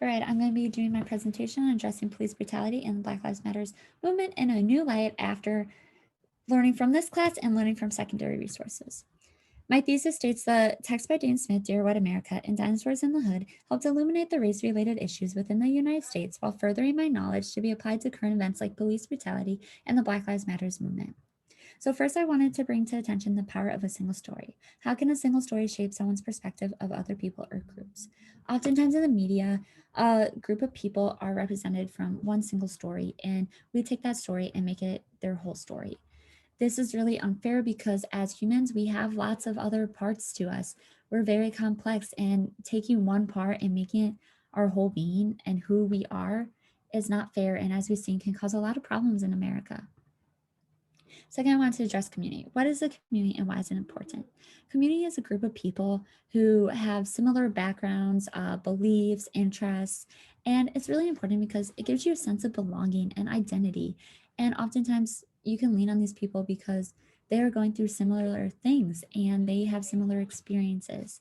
All right, I'm going to be doing my presentation on addressing police brutality and the Black Lives Matters movement in a new light after learning from this class and learning from secondary resources. My thesis states that text by Dane Smith, Dear White America, and Dinosaurs in the Hood helped illuminate the race-related issues within the United States while furthering my knowledge to be applied to current events like police brutality and the Black Lives Matters movement. So first, I wanted to bring to attention the power of a single story. How can a single story shape someone's perspective of other people or groups? Oftentimes in the media, a group of people are represented from one single story, and we take that story and make it their whole story. This is really unfair because as humans, we have lots of other parts to us. We're very complex, and taking one part and making it our whole being and who we are is not fair, and as we've seen, can cause a lot of problems in America. Second, I want to address community. What is a community and why is it important? Community is a group of people who have similar backgrounds, beliefs, interests, and it's really important because it gives you a sense of belonging and identity. And oftentimes you can lean on these people because they are going through similar things and they have similar experiences.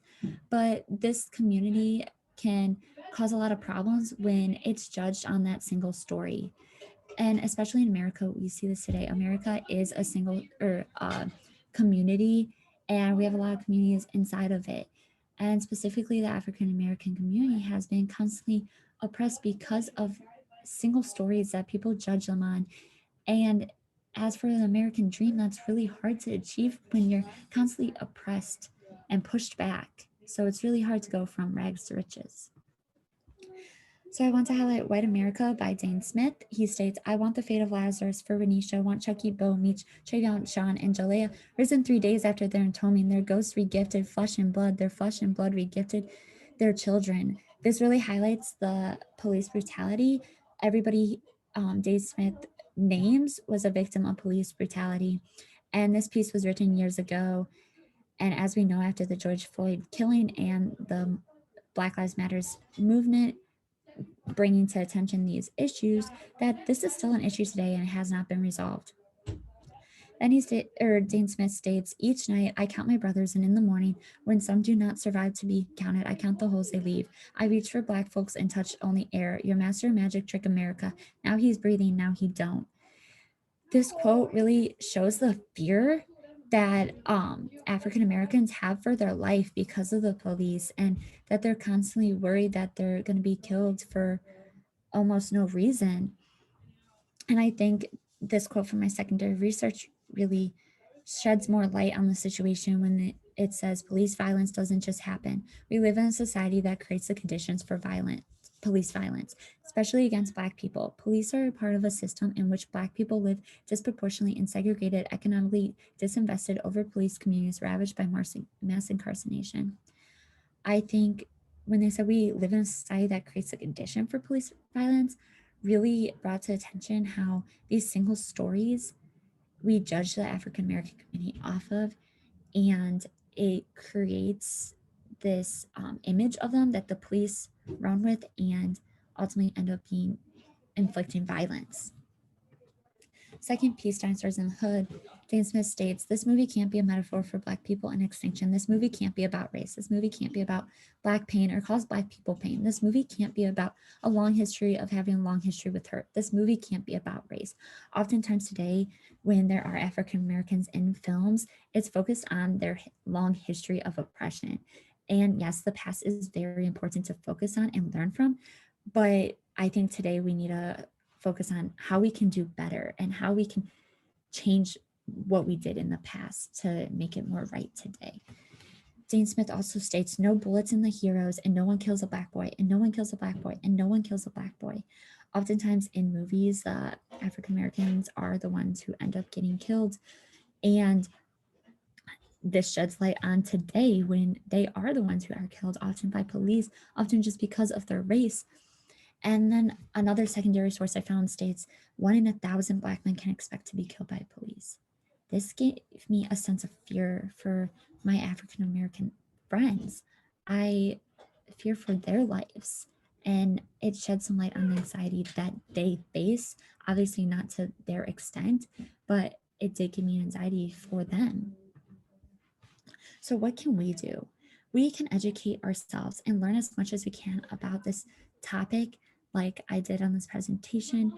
But this community can cause a lot of problems when it's judged on that single story, and especially in America, we see this today. America is a single or community, and we have a lot of communities inside of it. And specifically, the African American community has been constantly oppressed because of single stories that people judge them on. And as for the American dream, that's really hard to achieve when you're constantly oppressed and pushed back. So it's really hard to go from rags to riches. So I want to highlight White America by Dane Smith. He states, I want the fate of Lazarus for Renisha, want Chucky, Bo, Meech, Travion, Sean, and Jalea, risen 3 days after their entombing, their ghosts regifted flesh and blood, their flesh and blood regifted their children. This really highlights the police brutality. Everybody Dane Smith names was a victim of police brutality. And this piece was written years ago. And as we know, after the George Floyd killing and the Black Lives Matters movement, bringing to attention these issues, that this is still an issue today and it has not been resolved. Then Dane Smith states, each night I count my brothers, and in the morning, when some do not survive to be counted, I count the holes they leave. I reach for black folks and touch only air. Your master magic trick America. Now he's breathing, now he don't. This quote really shows the fear that African Americans have for their life because of the police, and that they're constantly worried that they're going to be killed for almost no reason. And I think this quote from my secondary research really sheds more light on the situation when it says police violence doesn't just happen. We live in a society that creates the conditions for police violence, especially against Black people. Police are a part of a system in which Black people live disproportionately in segregated, economically disinvested, over police communities ravaged by mass incarceration. I think when they said we live in a society that creates a condition for police violence, really brought to attention how these single stories we judge the African American community off of, and it creates this image of them that the police run with and ultimately end up being inflicting violence. Second piece, Dinosaurs in the Hood, Dane Smith states, this movie can't be a metaphor for Black people and extinction. This movie can't be about race. This movie can't be about Black pain or cause Black people pain. This movie can't be about a long history of having a long history with hurt. This movie can't be about race. Oftentimes today, when there are African Americans in films, it's focused on their long history of oppression. And yes, the past is very important to focus on and learn from, but I think today we need to focus on how we can do better and how we can change what we did in the past to make it more right today. Dane Smith also states, no bullets in the heroes, and no one kills a Black boy, and no one kills a Black boy, and no one kills a Black boy. Oftentimes in movies, African Americans are the ones who end up getting killed, and this sheds light on today when they are the ones who are killed, often by police, often just because of their race. And then another secondary source I found states 1 in 1,000 Black men can expect to be killed by police. This gave me a sense of fear for my African American friends. I fear for their lives, and it sheds some light on the anxiety that they face. Obviously, not to their extent, but it did give me anxiety for them. So, what can we do? We can educate ourselves and learn as much as we can about this topic like I did on this presentation.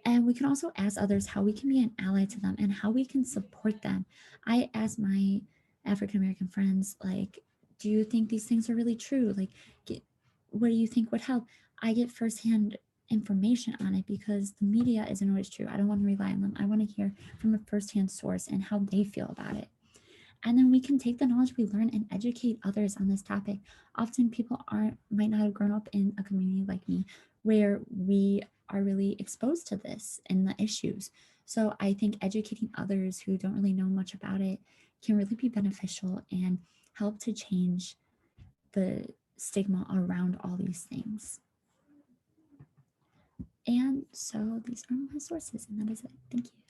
And we can also ask others how we can be an ally to them and how we can support them. I asked my African American friends, like, do you think these things are really true? Like, what do you think would help? I get firsthand information on it because the media isn't always true. I don't want to rely on them. I want to hear from a firsthand source and how they feel about it. And then we can take the knowledge we learn and educate others on this topic. Often people might not have grown up in a community like me where we are really exposed to this and the issues. So I think educating others who don't really know much about it can really be beneficial and help to change the stigma around all these things. And so these are my sources, and that is it. Thank you.